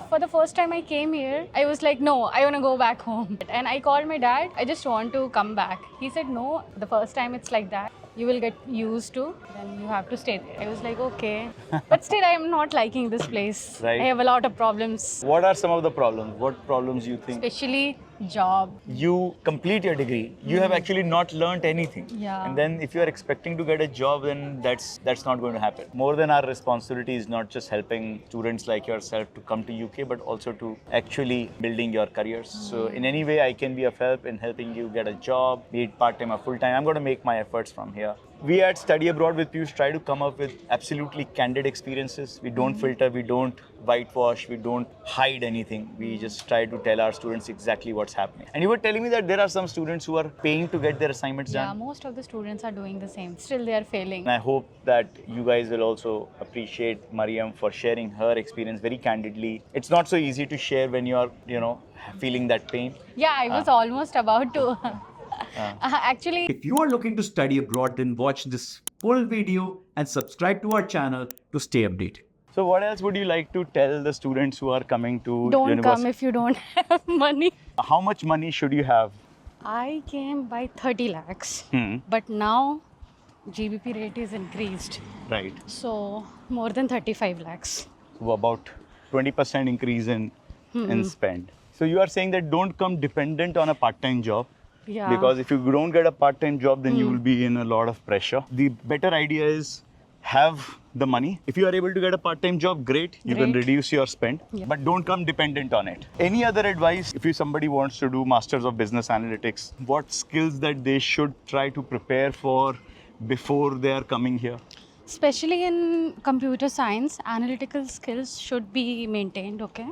For the first time I came here, I was like, no, I want to go back home. And I called my dad, I just want to come back. He said, no, the first time it's like that. You will get used to, then you have to stay there. I was like, okay. But still, I am not liking this place. Right. I have a lot of problems, What are some of the problems? What problems you think? especially job. You complete your degree, you have actually not learnt anything. Yeah. And then if you are expecting to get a job, then that's not going to happen. More than our responsibility is not just helping students like yourself to come to UK, but also to actually building your careers. So in any way I can be of help in helping you get a job, be it part-time or full-time. I'm going to make my efforts from here. We at Study Abroad with Piyush try to come up with absolutely candid experiences. We don't filter, we don't whitewash, we don't hide anything. We just try to tell our students exactly what's happening. And you were telling me that there are some students who are paying to get their assignments Yeah, done. most of the students are doing the same. Still, they are failing. And I hope that you guys will also appreciate Mariam for sharing her experience very candidly. It's not so easy to share when you are, feeling that pain. Yeah, I was almost about to. Actually, If you are looking to study abroad, then watch this full video and subscribe to our channel to stay updated. So what else would you like to tell the students who are coming to don't university? come if you don't have money. How much money should you have? I came by 30 lakhs, Hmm. but now GBP rate is increased. Right. So more than 35 lakhs. So about 20% increase in spend. So you are saying that don't come dependent on a part-time job. Yeah. Because if you don't get a part-time job, then you will be in a lot of pressure. The better idea is have the money. If you are able to get a part-time job, great. You can Great. reduce your spend, Yeah. but don't come dependent on it. Any other advice if somebody wants to do Masters of Business Analytics, what skills that they should try to prepare for before they are coming here? Especially in computer science, analytical skills should be maintained, okay?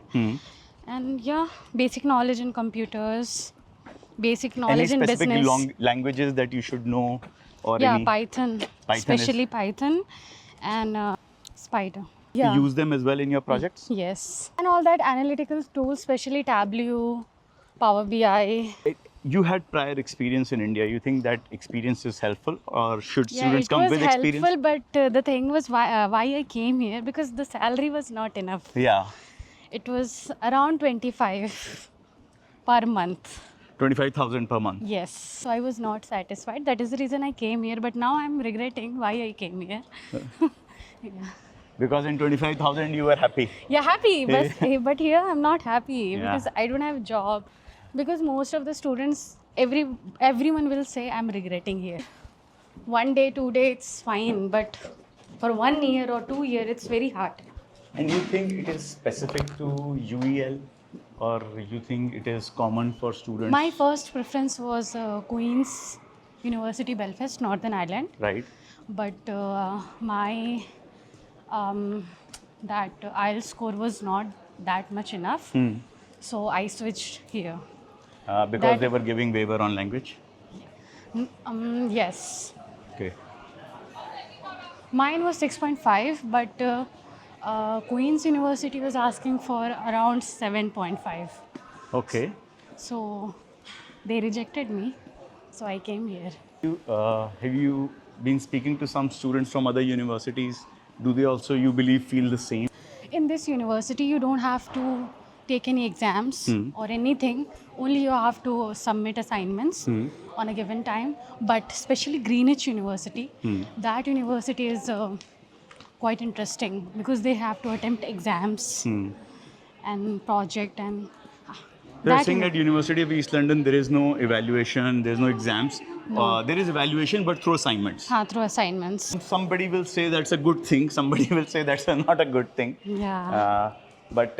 And yeah, basic knowledge in computers, basic Any knowledge in specific business. languages that you should know? Or Yeah, any Python, Python is- especially Python and Spider. you use them as well in your projects? Yes. And all that analytical tools, especially Tableau, Power BI. You had prior experience in India. You think that experience is helpful, or should Yeah, students it come was with helpful, experience? but the thing was why I came here, because the salary was not enough. Yeah, It was around 25 per month. 25,000 per month. Yes. So I was not satisfied. That is the reason I came here. But now I'm regretting why I came here. Yeah. Because in 25,000 you were happy. Yeah, happy, but here I'm not happy Yeah. because I don't have a job. Because most of the students, everyone will say I'm regretting here. 1 day, 2 day, it's fine, but for 1 year or 2 years, it's very hard. And you think it is specific to UEL, or you think it is common for students? My first preference was Queen's University, Belfast, Northern Ireland. Right. But my that IELTS score was not that much enough. So I switched here. Because That- they were giving waiver on language? Yes. Okay. Mine was 6.5, but Queen's University was asking for around 7.5. Okay. So they rejected me. So I came here. Have you been speaking to some students from other universities? Do they also, you believe, feel the same? In this university, you don't have to take any exams or anything. Only you have to submit assignments on a given time. But especially Greenwich University, that university is quite interesting because they have to attempt exams and project and They're saying at University of East London there is no evaluation, there is no exams. There is evaluation, but through assignments. through assignments. Somebody will say that's a good thing. Somebody will say that's not a good thing. Yeah. But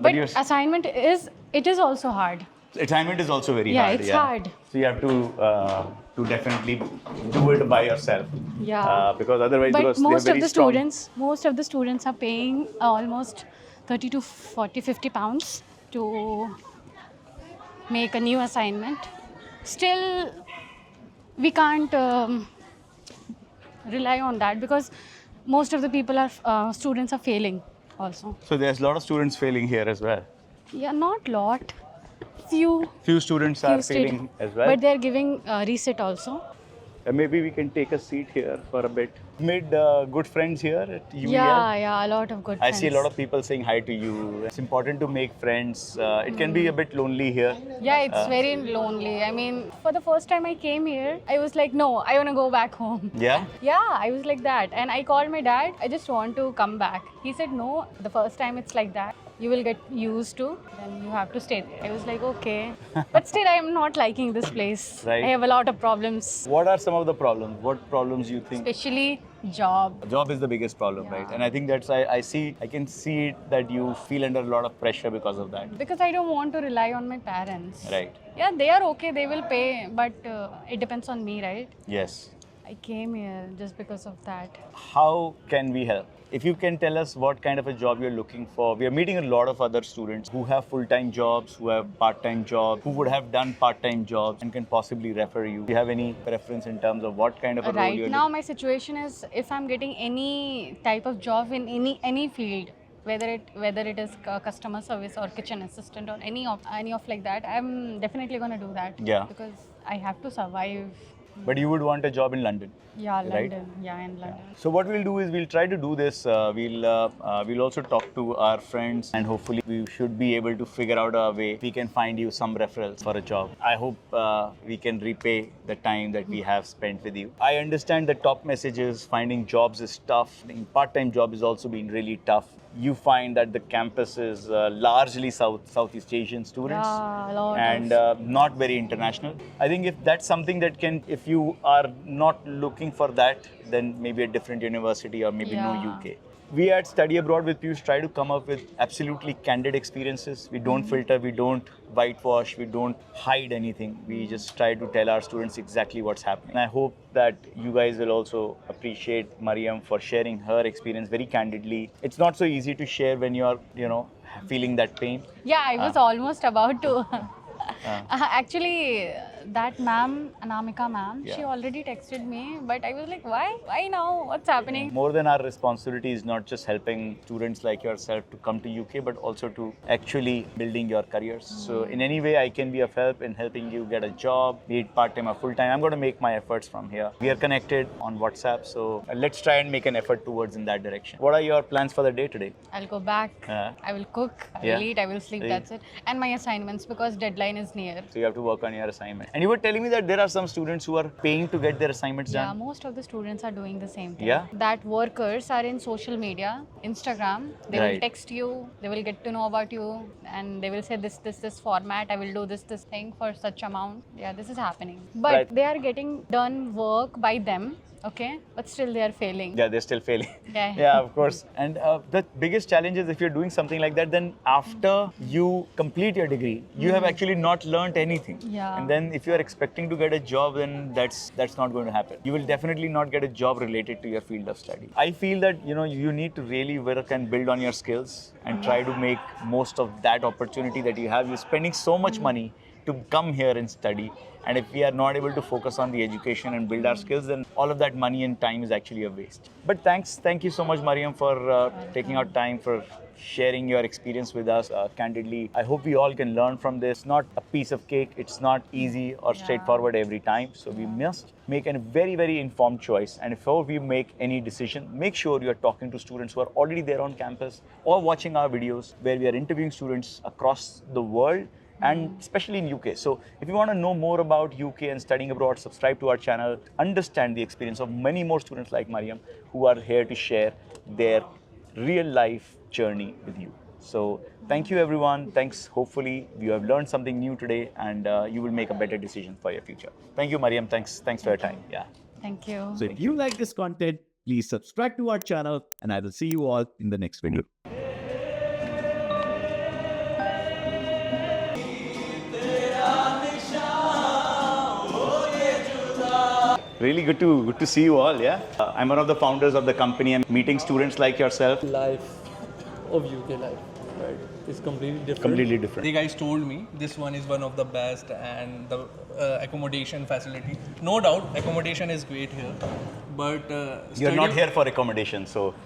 But your assignment is also hard. assignment is also very Yeah, hard. it's hard. So you have to definitely do it by yourself. Yeah. Because otherwise, But because most they're of very the strong. students are paying almost 30 to 40, 50 pounds to make a new assignment. Still, we can't rely on that because most of the students are failing also. So there's a lot of students failing here as well. Yeah, not lot. Few Few students are state- failing as well. But they're giving resit also. Maybe we can take a seat here for a bit. Made good friends here at UEL. Yeah, a lot of good I friends. see a lot of people saying hi to you. It's important to make friends. It can be a bit lonely here. Yeah, it's very lonely. I mean, for the first time I came here, I was like, no, I want to go back home. Yeah? Yeah, I was like that. And I called my dad, I just want to come back. He said, no, the first time it's like that. You will get used to, then you have to stay there. I was like, okay. But still, I am not liking this place. Right. I have a lot of problems, What are some of the problems? What problems you think? especially job. Job is the biggest problem, right? And I think that's I can see it that you feel under a lot of pressure because of that. Because I don't want to rely on my parents. Right. Yeah, they are okay, they will pay, but it depends on me, right? Yes. I came here just because of that. How can we help? If you can tell us what kind of a job you're looking for. We are meeting a lot of other students who have full-time jobs, who have part-time jobs, who would have done part-time jobs and can possibly refer you. Do you have any preference in terms of what kind of a role Right you're now, my situation is if I'm getting any type of job in any field, whether it is customer service or kitchen assistant or any of like that, I'm definitely gonna do that. Yeah. Because I have to survive. But you would want a job in London. Yeah, Right? London. Yeah, in London. So what we'll do is we'll try to do this. We'll also talk to our friends and hopefully we should be able to figure out a way we can find you some referrals for a job. I hope we can repay the time that we have spent with you. I understand the top messages, finding jobs is tough. Part-time job is also been really tough. You find that the campus is largely Southeast Asian students Yeah, a lot and not very international. I think if that's something that if you are not looking for that, then maybe a different university or maybe no Yeah. UK. We at Study Abroad with Piyush try to come up with absolutely candid experiences. We don't filter, we don't whitewash, we don't hide anything. We just try to tell our students exactly what's happening. And I hope that you guys will also appreciate Mariam for sharing her experience very candidly. It's not so easy to share when you're, feeling that pain. Yeah, I was almost about to. Actually, that ma'am, Anamika ma'am, she Yeah. already texted me, but I was like, why? Why now? What's happening? More than our responsibility is not just helping students like yourself to come to UK, but also to actually building your careers. So in any way I can be of help in helping you get a job, be it part-time or full-time, I'm going to make my efforts from here. We are connected on WhatsApp, so let's try and make an effort towards in that direction. What are your plans for the day today? I'll go back. I will cook. I Yeah. will eat. I will sleep. Yeah. That's it. And my assignments because deadline is near. So you have to work on your assignment. And you were telling me that there are some students who are paying to get their assignments Yeah, done. most of the students are doing the same thing. Yeah? That workers are in social media, Instagram. They will Right. text you. They will get to know about you, and they will say this format. I will do this thing for such amount. Yeah, this is happening. But Right. they are getting done work by them. Okay, but still they are failing. Yeah, they're still failing. Yeah. Yeah, of course. And the biggest challenge is if you're doing something like that, then after you complete your degree, you have actually not learned anything. Yeah. And then if you are expecting to get a job, then that's not going to happen. You will definitely not get a job related to your field of study. I feel that you need to really work and build on your skills and try to make most of that opportunity that you have. You're spending so much money to come here and study. And if we are not able to focus on the education and build our skills, then all of that money and time is actually a waste. But thank you so much, Mariam, for taking out time for sharing your experience with us candidly. I hope we all can learn from this. Not a piece of cake. It's not easy or straightforward every time. So we must make a very, very informed choice. And before we make any decision, make sure you're talking to students who are already there on campus or watching our videos where we are interviewing students across the world, and especially in UK. So if you want to know more about UK and studying abroad, subscribe to our channel, understand the experience of many more students like Mariam who are here to share their real life journey with you. So thank you everyone. Thanks. Hopefully you have learned something new today and you will make a better decision for your future. Thank you, Mariam. Thanks for your time. Yeah. Thank you. So if you like this content, please subscribe to our channel and I will see you all in the next video. Really good to see you all. Yeah. I'm one of the founders of the company. I'm meeting students like yourself. Life of UK life, right? It's completely different. Completely different. The guys told me this one is one of the best and the accommodation facility. No doubt, accommodation is great here, but You're not here for accommodation, so